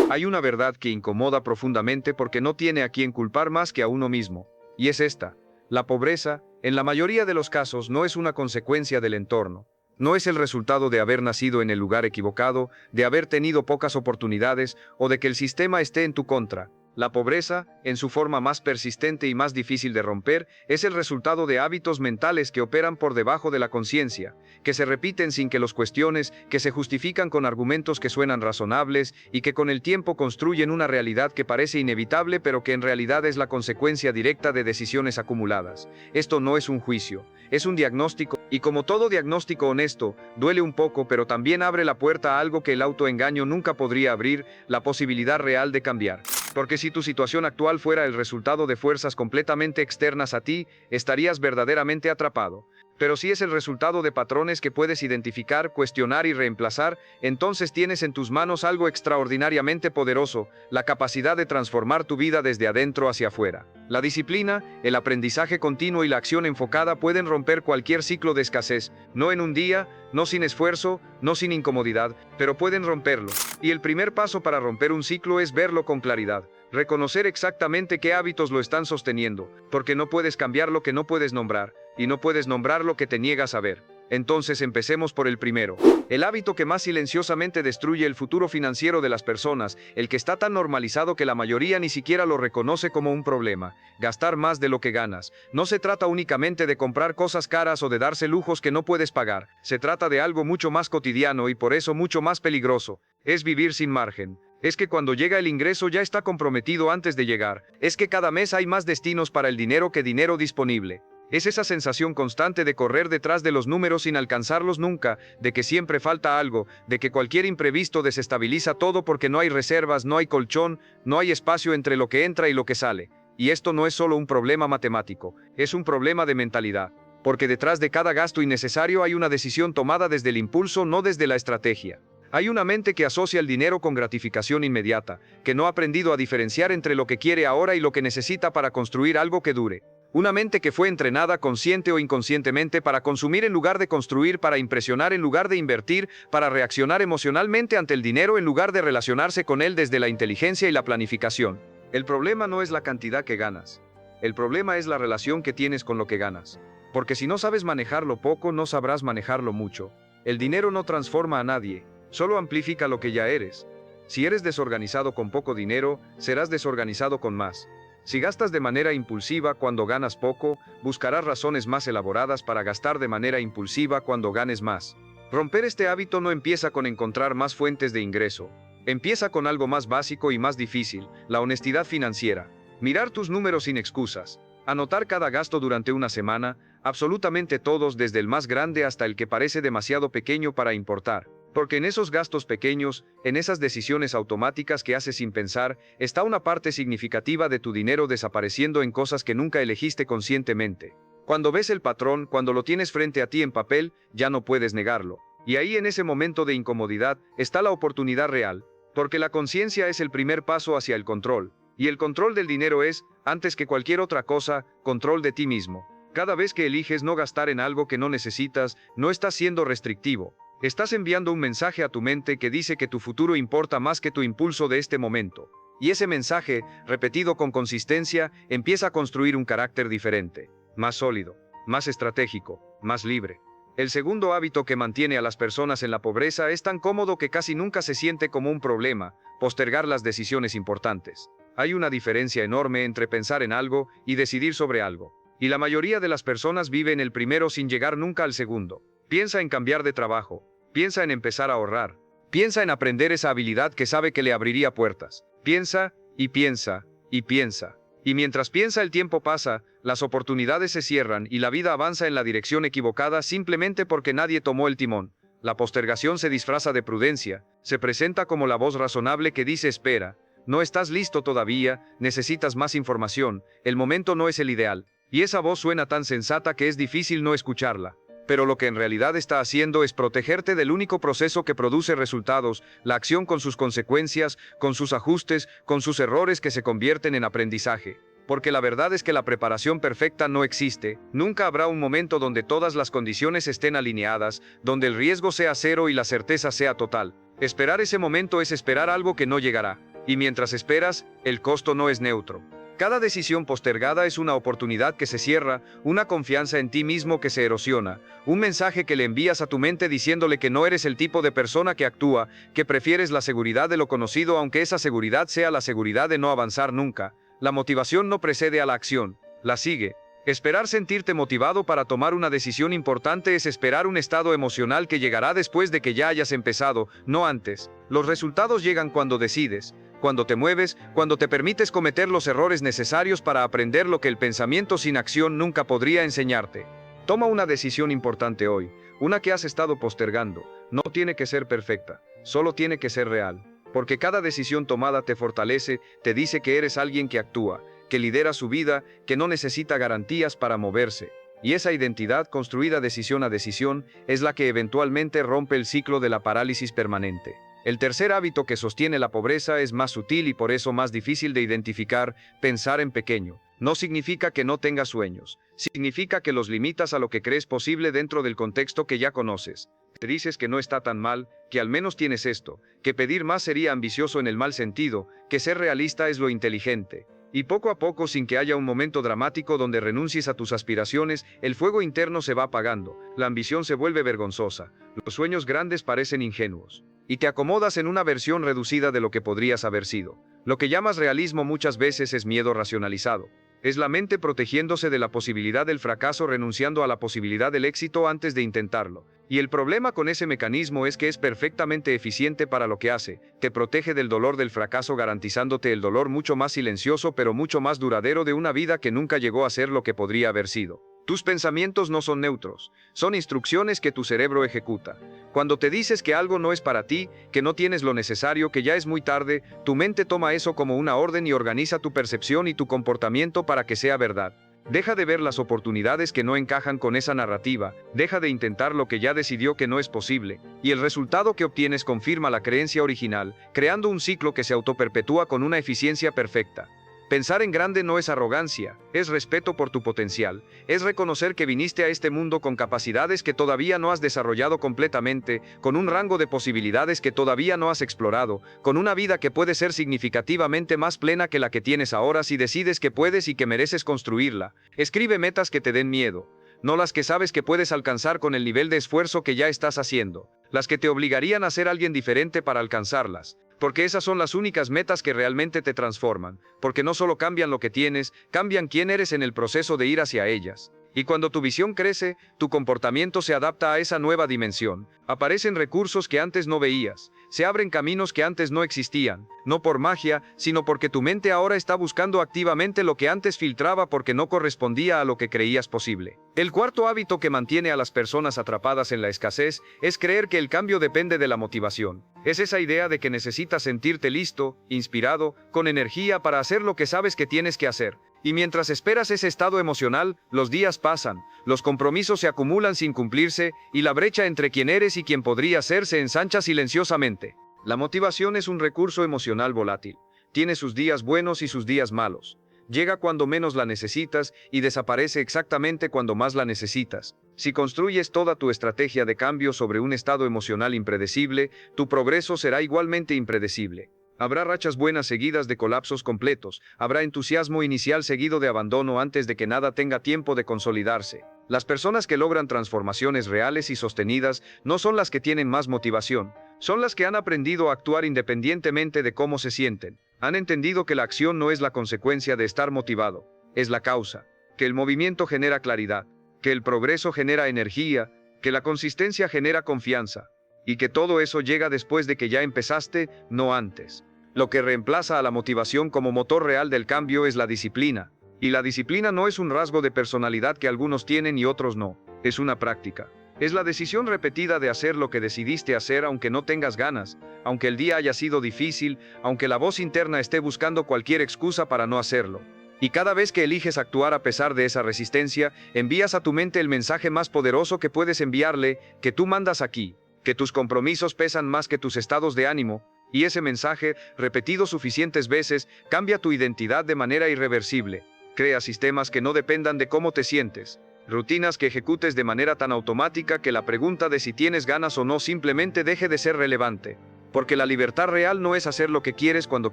Hay una verdad que incomoda profundamente porque no tiene a quien culpar más que a uno mismo, y es esta: la pobreza, en la mayoría de los casos, no es una consecuencia del entorno. No es el resultado de haber nacido en el lugar equivocado, de haber tenido pocas oportunidades o de que el sistema esté en tu contra. La pobreza, en su forma más persistente y más difícil de romper, es el resultado de hábitos mentales que operan por debajo de la conciencia, que se repiten sin que los cuestiones, que se justifican con argumentos que suenan razonables y que con el tiempo construyen una realidad que parece inevitable pero que en realidad es la consecuencia directa de decisiones acumuladas. Esto no es un juicio, es un diagnóstico, y como todo diagnóstico honesto, duele un poco pero también abre la puerta a algo que el autoengaño nunca podría abrir: la posibilidad real de cambiar. Porque si tu situación actual fuera el resultado de fuerzas completamente externas a ti, estarías verdaderamente atrapado. Pero si es el resultado de patrones que puedes identificar, cuestionar y reemplazar, entonces tienes en tus manos algo extraordinariamente poderoso: la capacidad de transformar tu vida desde adentro hacia afuera. La disciplina, el aprendizaje continuo y la acción enfocada pueden romper cualquier ciclo de escasez, no en un día, no sin esfuerzo, no sin incomodidad, pero pueden romperlo. Y el primer paso para romper un ciclo es verlo con claridad. Reconocer exactamente qué hábitos lo están sosteniendo, porque no puedes cambiar lo que no puedes nombrar, y no puedes nombrar lo que te niegas a ver. Entonces empecemos por el primero. El hábito que más silenciosamente destruye el futuro financiero de las personas, el que está tan normalizado que la mayoría ni siquiera lo reconoce como un problema: gastar más de lo que ganas. No se trata únicamente de comprar cosas caras o de darse lujos que no puedes pagar. Se trata de algo mucho más cotidiano y por eso mucho más peligroso: es vivir sin margen. Es que cuando llega el ingreso ya está comprometido antes de llegar. Es que cada mes hay más destinos para el dinero que dinero disponible. Es esa sensación constante de correr detrás de los números sin alcanzarlos nunca, de que siempre falta algo, de que cualquier imprevisto desestabiliza todo porque no hay reservas, no hay colchón, no hay espacio entre lo que entra y lo que sale. Y esto no es solo un problema matemático, es un problema de mentalidad. Porque detrás de cada gasto innecesario hay una decisión tomada desde el impulso, no desde la estrategia. Hay una mente que asocia el dinero con gratificación inmediata, que no ha aprendido a diferenciar entre lo que quiere ahora y lo que necesita para construir algo que dure. Una mente que fue entrenada consciente o inconscientemente para consumir en lugar de construir, para impresionar en lugar de invertir, para reaccionar emocionalmente ante el dinero en lugar de relacionarse con él desde la inteligencia y la planificación. El problema no es la cantidad que ganas. El problema es la relación que tienes con lo que ganas. Porque si no sabes manejarlo poco, no sabrás manejarlo mucho. El dinero no transforma a nadie, solo amplifica lo que ya eres. Si eres desorganizado con poco dinero, serás desorganizado con más. Si gastas de manera impulsiva cuando ganas poco, buscarás razones más elaboradas para gastar de manera impulsiva cuando ganes más. Romper este hábito no empieza con encontrar más fuentes de ingreso. Empieza con algo más básico y más difícil: la honestidad financiera. Mirar tus números sin excusas. Anotar cada gasto durante una semana, absolutamente todos, desde el más grande hasta el que parece demasiado pequeño para importar. Porque en esos gastos pequeños, en esas decisiones automáticas que haces sin pensar, está una parte significativa de tu dinero desapareciendo en cosas que nunca elegiste conscientemente. Cuando ves el patrón, cuando lo tienes frente a ti en papel, ya no puedes negarlo. Y ahí, en ese momento de incomodidad, está la oportunidad real. Porque la conciencia es el primer paso hacia el control. Y el control del dinero es, antes que cualquier otra cosa, control de ti mismo. Cada vez que eliges no gastar en algo que no necesitas, no estás siendo restrictivo. Estás enviando un mensaje a tu mente que dice que tu futuro importa más que tu impulso de este momento. Y ese mensaje, repetido con consistencia, empieza a construir un carácter diferente, más sólido, más estratégico, más libre. El segundo hábito que mantiene a las personas en la pobreza es tan cómodo que casi nunca se siente como un problema: postergar las decisiones importantes. Hay una diferencia enorme entre pensar en algo y decidir sobre algo. Y la mayoría de las personas vive en el primero sin llegar nunca al segundo. Piensa en cambiar de trabajo, piensa en empezar a ahorrar, piensa en aprender esa habilidad que sabe que le abriría puertas. Piensa, y piensa, y piensa. Y mientras piensa, el tiempo pasa, las oportunidades se cierran y la vida avanza en la dirección equivocada simplemente porque nadie tomó el timón. La postergación se disfraza de prudencia, se presenta como la voz razonable que dice: espera, no estás listo todavía, necesitas más información, el momento no es el ideal. Y esa voz suena tan sensata que es difícil no escucharla. Pero lo que en realidad está haciendo es protegerte del único proceso que produce resultados: la acción con sus consecuencias, con sus ajustes, con sus errores que se convierten en aprendizaje. porque la verdad es que la preparación perfecta no existe. Nunca habrá un momento donde todas las condiciones estén alineadas, donde el riesgo sea cero y la certeza sea total. Esperar ese momento es esperar algo que no llegará, y mientras esperas, el costo no es neutro. Cada decisión postergada es una oportunidad que se cierra, una confianza en ti mismo que se erosiona, un mensaje que le envías a tu mente diciéndole que no eres el tipo de persona que actúa, que prefieres la seguridad de lo conocido aunque esa seguridad sea la seguridad de no avanzar nunca. La motivación no precede a la acción, la sigue. Esperar sentirte motivado para tomar una decisión importante es esperar un estado emocional que llegará después de que ya hayas empezado, no antes. Los resultados llegan cuando decides, cuando te mueves, cuando te permites cometer los errores necesarios para aprender lo que el pensamiento sin acción nunca podría enseñarte. Toma una decisión importante hoy, una que has estado postergando. No tiene que ser perfecta, solo tiene que ser real. Porque cada decisión tomada te fortalece, te dice que eres alguien que actúa, que lidera su vida, que no necesita garantías para moverse. Y esa identidad, construida decisión a decisión, es la que eventualmente rompe el ciclo de la parálisis permanente. El tercer hábito que sostiene la pobreza es más sutil y por eso más difícil de identificar: pensar en pequeño. No significa que no tengas sueños, significa que los limitas a lo que crees posible dentro del contexto que ya conoces. Te dices que no está tan mal, que al menos tienes esto, que pedir más sería ambicioso en el mal sentido, que ser realista es lo inteligente. Y poco a poco, sin que haya un momento dramático donde renuncies a tus aspiraciones, el fuego interno se va apagando, la ambición se vuelve vergonzosa, los sueños grandes parecen ingenuos. Y te acomodas en una versión reducida de lo que podrías haber sido. Lo que llamas realismo muchas veces es miedo racionalizado. Es la mente protegiéndose de la posibilidad del fracaso, renunciando a la posibilidad del éxito antes de intentarlo. Y el problema con ese mecanismo es que es perfectamente eficiente para lo que hace. Te protege del dolor del fracaso, garantizándote el dolor mucho más silencioso pero mucho más duradero de una vida que nunca llegó a ser lo que podría haber sido. Tus pensamientos no son neutros, son instrucciones que tu cerebro ejecuta. Cuando te dices que algo no es para ti, que no tienes lo necesario, que ya es muy tarde, tu mente toma eso como una orden y organiza tu percepción y tu comportamiento para que sea verdad. Deja de ver las oportunidades que no encajan con esa narrativa, deja de intentar lo que ya decidió que no es posible, y el resultado que obtienes confirma la creencia original, creando un ciclo que se autoperpetúa con una eficiencia perfecta. Pensar en grande no es arrogancia, es respeto por tu potencial, es reconocer que viniste a este mundo con capacidades que todavía no has desarrollado completamente, con un rango de posibilidades que todavía no has explorado, con una vida que puede ser significativamente más plena que la que tienes ahora si decides que puedes y que mereces construirla. Escribe metas que te den miedo, no las que sabes que puedes alcanzar con el nivel de esfuerzo que ya estás haciendo, las que te obligarían a ser alguien diferente para alcanzarlas. Porque esas son las únicas metas que realmente te transforman, porque no solo cambian lo que tienes, cambian quién eres en el proceso de ir hacia ellas. Y cuando tu visión crece, tu comportamiento se adapta a esa nueva dimensión. Aparecen recursos que antes no veías, se abren caminos que antes no existían, no por magia, sino porque tu mente ahora está buscando activamente lo que antes filtraba porque no correspondía a lo que creías posible. El cuarto hábito que mantiene a las personas atrapadas en la escasez es creer que el cambio depende de la motivación. Es esa idea de que necesitas sentirte listo, inspirado, con energía para hacer lo que sabes que tienes que hacer. Y mientras esperas ese estado emocional, los días pasan, los compromisos se acumulan sin cumplirse, y la brecha entre quien eres y quien podría ser se ensancha silenciosamente. La motivación es un recurso emocional volátil. Tiene sus días buenos y sus días malos. Llega cuando menos la necesitas y desaparece exactamente cuando más la necesitas. Si construyes toda tu estrategia de cambio sobre un estado emocional impredecible, tu progreso será igualmente impredecible. Habrá rachas buenas seguidas de colapsos completos, habrá entusiasmo inicial seguido de abandono antes de que nada tenga tiempo de consolidarse. Las personas que logran transformaciones reales y sostenidas no son las que tienen más motivación, son las que han aprendido a actuar independientemente de cómo se sienten. Han entendido que la acción no es la consecuencia de estar motivado, es la causa, que el movimiento genera claridad, que el progreso genera energía, que la consistencia genera confianza, y que todo eso llega después de que ya empezaste, no antes. Lo que reemplaza a la motivación como motor real del cambio es la disciplina. Y la disciplina no es un rasgo de personalidad que algunos tienen y otros no, es una práctica. Es la decisión repetida de hacer lo que decidiste hacer aunque no tengas ganas, aunque el día haya sido difícil, aunque la voz interna esté buscando cualquier excusa para no hacerlo. Y cada vez que eliges actuar a pesar de esa resistencia, envías a tu mente el mensaje más poderoso que puedes enviarle, que tú mandas aquí, que tus compromisos pesan más que tus estados de ánimo, y ese mensaje, repetido suficientes veces, cambia tu identidad de manera irreversible. Crea sistemas que no dependan de cómo te sientes. Rutinas que ejecutes de manera tan automática que la pregunta de si tienes ganas o no simplemente deje de ser relevante. Porque la libertad real no es hacer lo que quieres cuando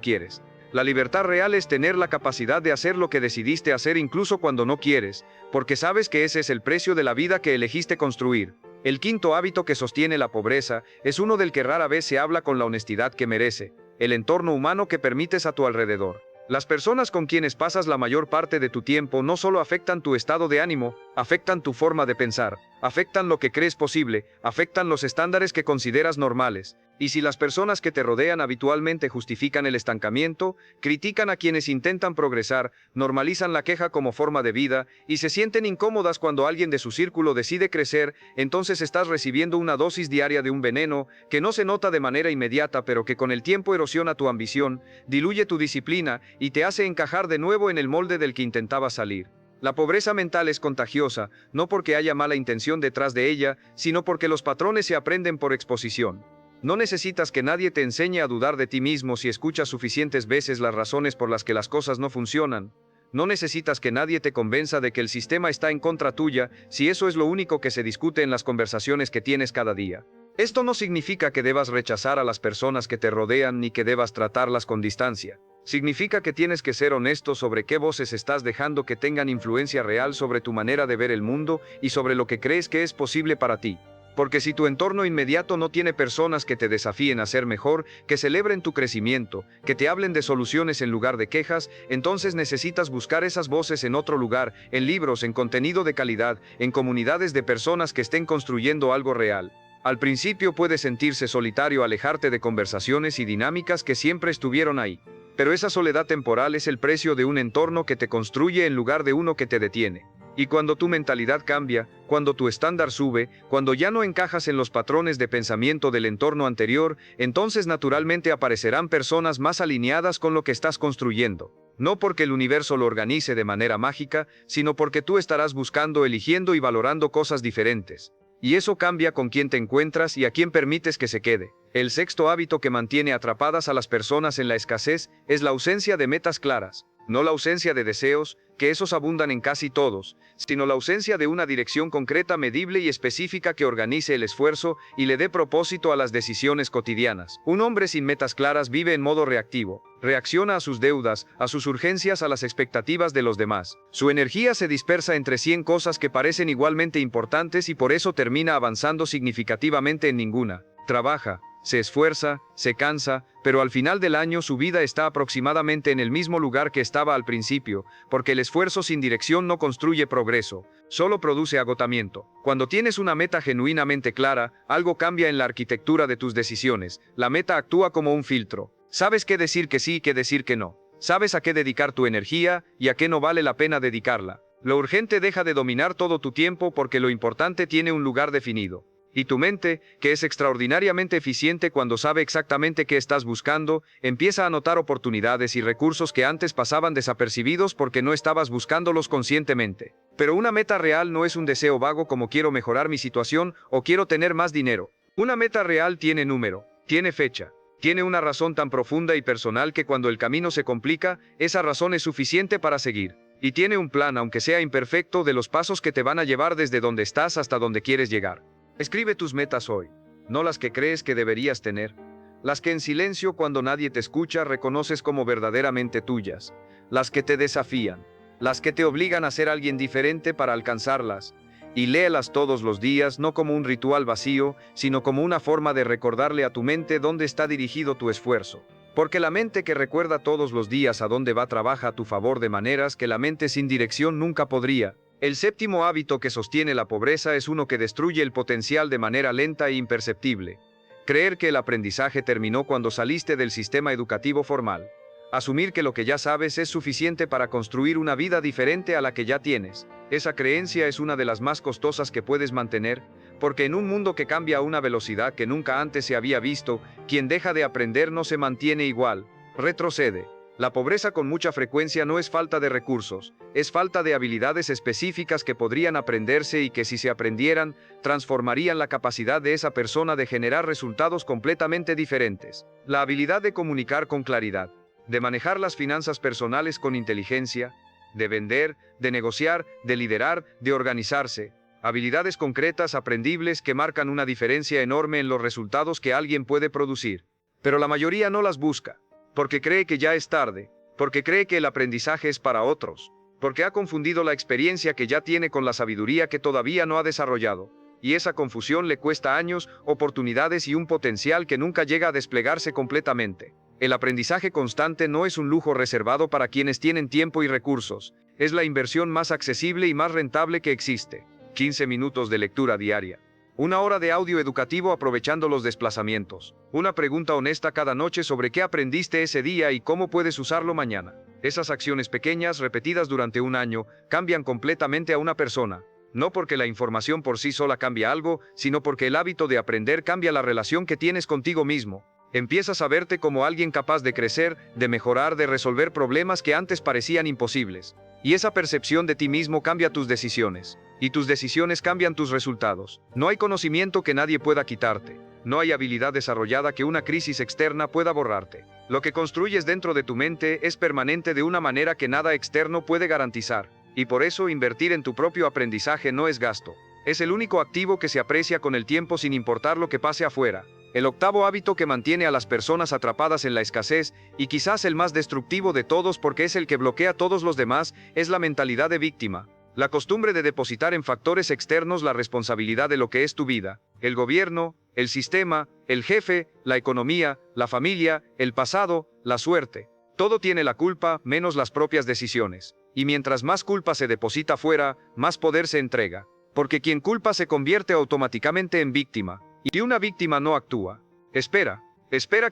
quieres. La libertad real es tener la capacidad de hacer lo que decidiste hacer incluso cuando no quieres, porque sabes que ese es el precio de la vida que elegiste construir. El quinto hábito que sostiene la pobreza es uno del que rara vez se habla con la honestidad que merece, el entorno humano que permites a tu alrededor. Las personas con quienes pasas la mayor parte de tu tiempo no solo afectan tu estado de ánimo, afectan tu forma de pensar, afectan lo que crees posible, afectan los estándares que consideras normales. Y si las personas que te rodean habitualmente justifican el estancamiento, critican a quienes intentan progresar, normalizan la queja como forma de vida, y se sienten incómodas cuando alguien de su círculo decide crecer, entonces estás recibiendo una dosis diaria de un veneno, que no se nota de manera inmediata pero que con el tiempo erosiona tu ambición, diluye tu disciplina, y te hace encajar de nuevo en el molde del que intentabas salir. La pobreza mental es contagiosa, no porque haya mala intención detrás de ella, sino porque los patrones se aprenden por exposición. No necesitas que nadie te enseñe a dudar de ti mismo si escuchas suficientes veces las razones por las que las cosas no funcionan. No necesitas que nadie te convenza de que el sistema está en contra tuya, si eso es lo único que se discute en las conversaciones que tienes cada día. Esto no significa que debas rechazar a las personas que te rodean ni que debas tratarlas con distancia. Significa que tienes que ser honesto sobre qué voces estás dejando que tengan influencia real sobre tu manera de ver el mundo y sobre lo que crees que es posible para ti. Porque si tu entorno inmediato no tiene personas que te desafíen a ser mejor, que celebren tu crecimiento, que te hablen de soluciones en lugar de quejas, entonces necesitas buscar esas voces en otro lugar, en libros, en contenido de calidad, en comunidades de personas que estén construyendo algo real. Al principio puede sentirse solitario alejarte de conversaciones y dinámicas que siempre estuvieron ahí. Pero esa soledad temporal es el precio de un entorno que te construye en lugar de uno que te detiene. Y cuando tu mentalidad cambia, cuando tu estándar sube, cuando ya no encajas en los patrones de pensamiento del entorno anterior, entonces naturalmente aparecerán personas más alineadas con lo que estás construyendo. No porque el universo lo organice de manera mágica, sino porque tú estarás buscando, eligiendo y valorando cosas diferentes. Y eso cambia con quién te encuentras y a quién permites que se quede. El sexto hábito que mantiene atrapadas a las personas en la escasez es la ausencia de metas claras. No la ausencia de deseos, que esos abundan en casi todos, sino la ausencia de una dirección concreta, medible y específica que organice el esfuerzo y le dé propósito a las decisiones cotidianas. Un hombre sin metas claras vive en modo reactivo, reacciona a sus deudas, a sus urgencias, a las expectativas de los demás. Su energía se dispersa entre 100 cosas que parecen igualmente importantes y por eso termina avanzando significativamente en ninguna. Trabaja, se esfuerza, se cansa, pero al final del año su vida está aproximadamente en el mismo lugar que estaba al principio, porque el esfuerzo sin dirección no construye progreso, solo produce agotamiento. Cuando tienes una meta genuinamente clara, algo cambia en la arquitectura de tus decisiones. La meta actúa como un filtro. Sabes qué decir que sí y qué decir que no. Sabes a qué dedicar tu energía y a qué no vale la pena dedicarla. Lo urgente deja de dominar todo tu tiempo porque lo importante tiene un lugar definido. Y tu mente, que es extraordinariamente eficiente cuando sabe exactamente qué estás buscando, empieza a notar oportunidades y recursos que antes pasaban desapercibidos porque no estabas buscándolos conscientemente. Pero una meta real no es un deseo vago como quiero mejorar mi situación o quiero tener más dinero. Una meta real tiene número, tiene fecha, tiene una razón tan profunda y personal que cuando el camino se complica, esa razón es suficiente para seguir. Y tiene un plan, aunque sea imperfecto, de los pasos que te van a llevar desde donde estás hasta donde quieres llegar. Escribe tus metas hoy, no las que crees que deberías tener, las que en silencio cuando nadie te escucha reconoces como verdaderamente tuyas, las que te desafían, las que te obligan a ser alguien diferente para alcanzarlas, y léelas todos los días no como un ritual vacío, sino como una forma de recordarle a tu mente dónde está dirigido tu esfuerzo. Porque la mente que recuerda todos los días a dónde va trabaja a tu favor de maneras que la mente sin dirección nunca podría. El séptimo hábito que sostiene la pobreza es uno que destruye el potencial de manera lenta e imperceptible. Creer que el aprendizaje terminó cuando saliste del sistema educativo formal. Asumir que lo que ya sabes es suficiente para construir una vida diferente a la que ya tienes. Esa creencia es una de las más costosas que puedes mantener, porque en un mundo que cambia a una velocidad que nunca antes se había visto, quien deja de aprender no se mantiene igual, retrocede. La pobreza con mucha frecuencia no es falta de recursos, es falta de habilidades específicas que podrían aprenderse y que si se aprendieran, transformarían la capacidad de esa persona de generar resultados completamente diferentes. La habilidad de comunicar con claridad, de manejar las finanzas personales con inteligencia, de vender, de negociar, de liderar, de organizarse. Habilidades concretas, aprendibles, que marcan una diferencia enorme en los resultados que alguien puede producir. Pero la mayoría no las busca, porque cree que ya es tarde, porque cree que el aprendizaje es para otros, porque ha confundido la experiencia que ya tiene con la sabiduría que todavía no ha desarrollado. Y esa confusión le cuesta años, oportunidades y un potencial que nunca llega a desplegarse completamente. El aprendizaje constante no es un lujo reservado para quienes tienen tiempo y recursos, es la inversión más accesible y más rentable que existe. 15 minutos de lectura diaria. Una hora de audio educativo aprovechando los desplazamientos. Una pregunta honesta cada noche sobre qué aprendiste ese día y cómo puedes usarlo mañana. Esas acciones pequeñas, repetidas durante un año, cambian completamente a una persona. No porque la información por sí sola cambia algo, sino porque el hábito de aprender cambia la relación que tienes contigo mismo. Empiezas a verte como alguien capaz de crecer, de mejorar, de resolver problemas que antes parecían imposibles. Y esa percepción de ti mismo cambia tus decisiones. Y tus decisiones cambian tus resultados. No hay conocimiento que nadie pueda quitarte. No hay habilidad desarrollada que una crisis externa pueda borrarte. Lo que construyes dentro de tu mente es permanente de una manera que nada externo puede garantizar. Y por eso invertir en tu propio aprendizaje no es gasto. Es el único activo que se aprecia con el tiempo sin importar lo que pase afuera. El octavo hábito que mantiene a las personas atrapadas en la escasez, y quizás el más destructivo de todos porque es el que bloquea a todos los demás, es la mentalidad de víctima. La costumbre de depositar en factores externos la responsabilidad de lo que es tu vida. El gobierno, el sistema, el jefe, la economía, la familia, el pasado, la suerte. Todo tiene la culpa, menos las propias decisiones. Y mientras más culpa se deposita fuera, más poder se entrega. Porque quien culpa se convierte automáticamente en víctima. Y una víctima no actúa. Espera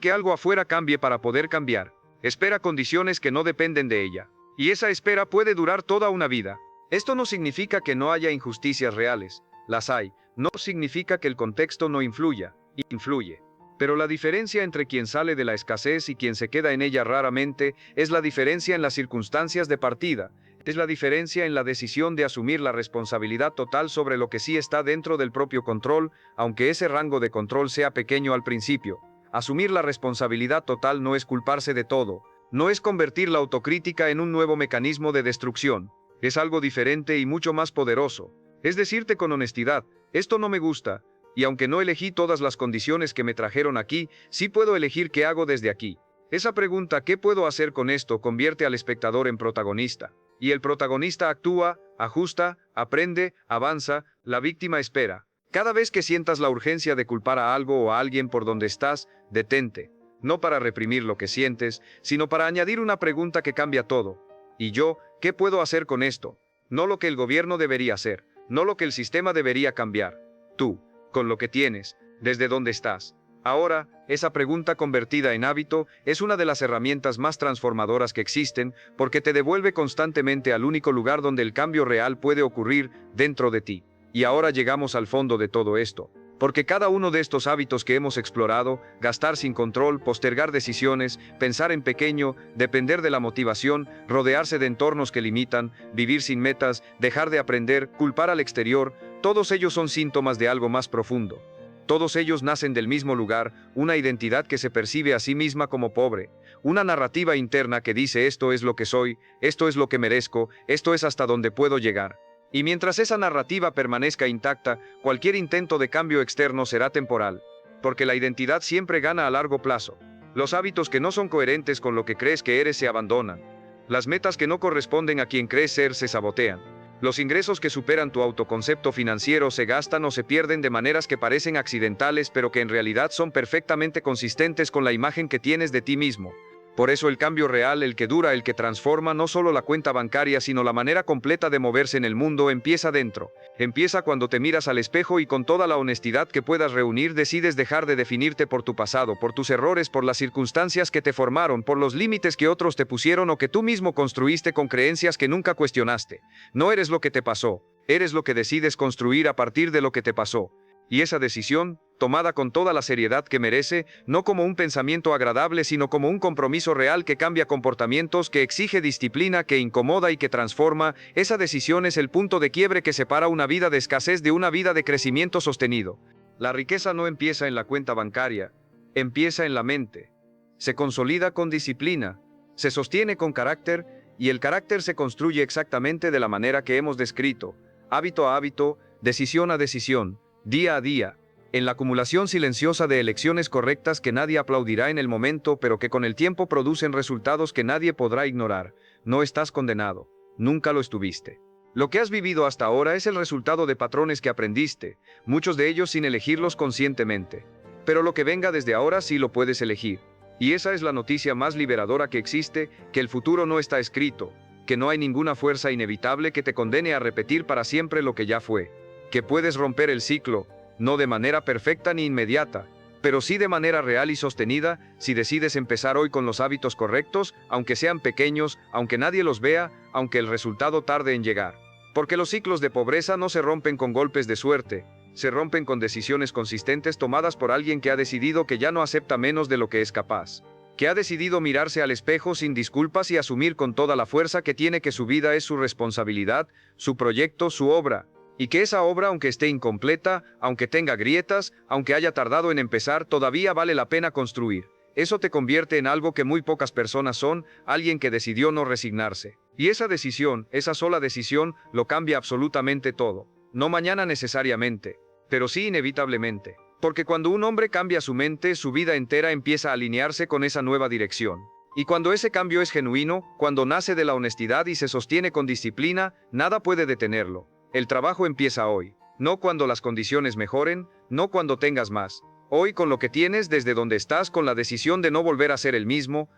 que algo afuera cambie para poder cambiar. Espera condiciones que no dependen de ella. Y esa espera puede durar toda una vida. Esto no significa que no haya injusticias reales. Las hay. No significa que el contexto no influya. Influye. Pero la diferencia entre quien sale de la escasez y quien se queda en ella raramente es la diferencia en las circunstancias de partida. Es la diferencia en la decisión de asumir la responsabilidad total sobre lo que sí está dentro del propio control, aunque ese rango de control sea pequeño al principio. Asumir la responsabilidad total no es culparse de todo, no es convertir la autocrítica en un nuevo mecanismo de destrucción. Es algo diferente y mucho más poderoso. Es decirte con honestidad, esto no me gusta, y aunque no elegí todas las condiciones que me trajeron aquí, sí puedo elegir qué hago desde aquí. Esa pregunta, ¿qué puedo hacer con esto?, convierte al espectador en protagonista. Y el protagonista actúa, ajusta, aprende, avanza, la víctima espera. Cada vez que sientas la urgencia de culpar a algo o a alguien por donde estás, detente. No para reprimir lo que sientes, sino para añadir una pregunta que cambia todo. ¿Y yo, qué puedo hacer con esto? No lo que el gobierno debería hacer, no lo que el sistema debería cambiar. Tú, con lo que tienes, desde donde estás. Ahora, esa pregunta convertida en hábito es una de las herramientas más transformadoras que existen, porque te devuelve constantemente al único lugar donde el cambio real puede ocurrir, dentro de ti. Y ahora llegamos al fondo de todo esto. Porque cada uno de estos hábitos que hemos explorado, gastar sin control, postergar decisiones, pensar en pequeño, depender de la motivación, rodearse de entornos que limitan, vivir sin metas, dejar de aprender, culpar al exterior, todos ellos son síntomas de algo más profundo. Todos ellos nacen del mismo lugar, una identidad que se percibe a sí misma como pobre, una narrativa interna que dice esto es lo que soy, esto es lo que merezco, esto es hasta donde puedo llegar. Y mientras esa narrativa permanezca intacta, cualquier intento de cambio externo será temporal, porque la identidad siempre gana a largo plazo. Los hábitos que no son coherentes con lo que crees que eres se abandonan. Las metas que no corresponden a quien crees ser se sabotean. Los ingresos que superan tu autoconcepto financiero se gastan o se pierden de maneras que parecen accidentales pero que en realidad son perfectamente consistentes con la imagen que tienes de ti mismo. Por eso el cambio real, el que dura, el que transforma no solo la cuenta bancaria sino la manera completa de moverse en el mundo empieza dentro. Empieza cuando te miras al espejo y con toda la honestidad que puedas reunir decides dejar de definirte por tu pasado, por tus errores, por las circunstancias que te formaron, por los límites que otros te pusieron o que tú mismo construiste con creencias que nunca cuestionaste. No eres lo que te pasó, eres lo que decides construir a partir de lo que te pasó. Y esa decisión, tomada con toda la seriedad que merece, no como un pensamiento agradable sino como un compromiso real que cambia comportamientos, que exige disciplina, que incomoda y que transforma, esa decisión es el punto de quiebre que separa una vida de escasez de una vida de crecimiento sostenido. La riqueza no empieza en la cuenta bancaria, empieza en la mente. Se consolida con disciplina, se sostiene con carácter Y el carácter se construye exactamente de la manera que hemos descrito, hábito a hábito, decisión a decisión, día a día, en la acumulación silenciosa de elecciones correctas que nadie aplaudirá en el momento, pero que con el tiempo producen resultados que nadie podrá ignorar. No estás condenado, nunca lo estuviste. Lo que has vivido hasta ahora es el resultado de patrones que aprendiste, muchos de ellos sin elegirlos conscientemente. Pero lo que venga desde ahora sí lo puedes elegir. Y esa es la noticia más liberadora que existe, que el futuro no está escrito, que no hay ninguna fuerza inevitable que te condene a repetir para siempre lo que ya fue, que puedes romper el ciclo, no de manera perfecta ni inmediata, pero sí de manera real y sostenida, si decides empezar hoy con los hábitos correctos, aunque sean pequeños, aunque nadie los vea, aunque el resultado tarde en llegar. Porque los ciclos de pobreza no se rompen con golpes de suerte, se rompen con decisiones consistentes tomadas por alguien que ha decidido que ya no acepta menos de lo que es capaz, que ha decidido mirarse al espejo sin disculpas y asumir con toda la fuerza que tiene que su vida es su responsabilidad, su proyecto, su obra, y que esa obra, aunque esté incompleta, aunque tenga grietas, aunque haya tardado en empezar, todavía vale la pena construir. Eso te convierte en algo que muy pocas personas son, alguien que decidió no resignarse. Y esa decisión, esa sola decisión, lo cambia absolutamente todo. No mañana necesariamente, pero sí inevitablemente. Porque cuando un hombre cambia su mente, su vida entera empieza a alinearse con esa nueva dirección. Y cuando ese cambio es genuino, cuando nace de la honestidad y se sostiene con disciplina, nada puede detenerlo. El trabajo empieza hoy, no cuando las condiciones mejoren, no cuando tengas más. Hoy con lo que tienes desde donde estás, con la decisión de no volver a ser el mismo,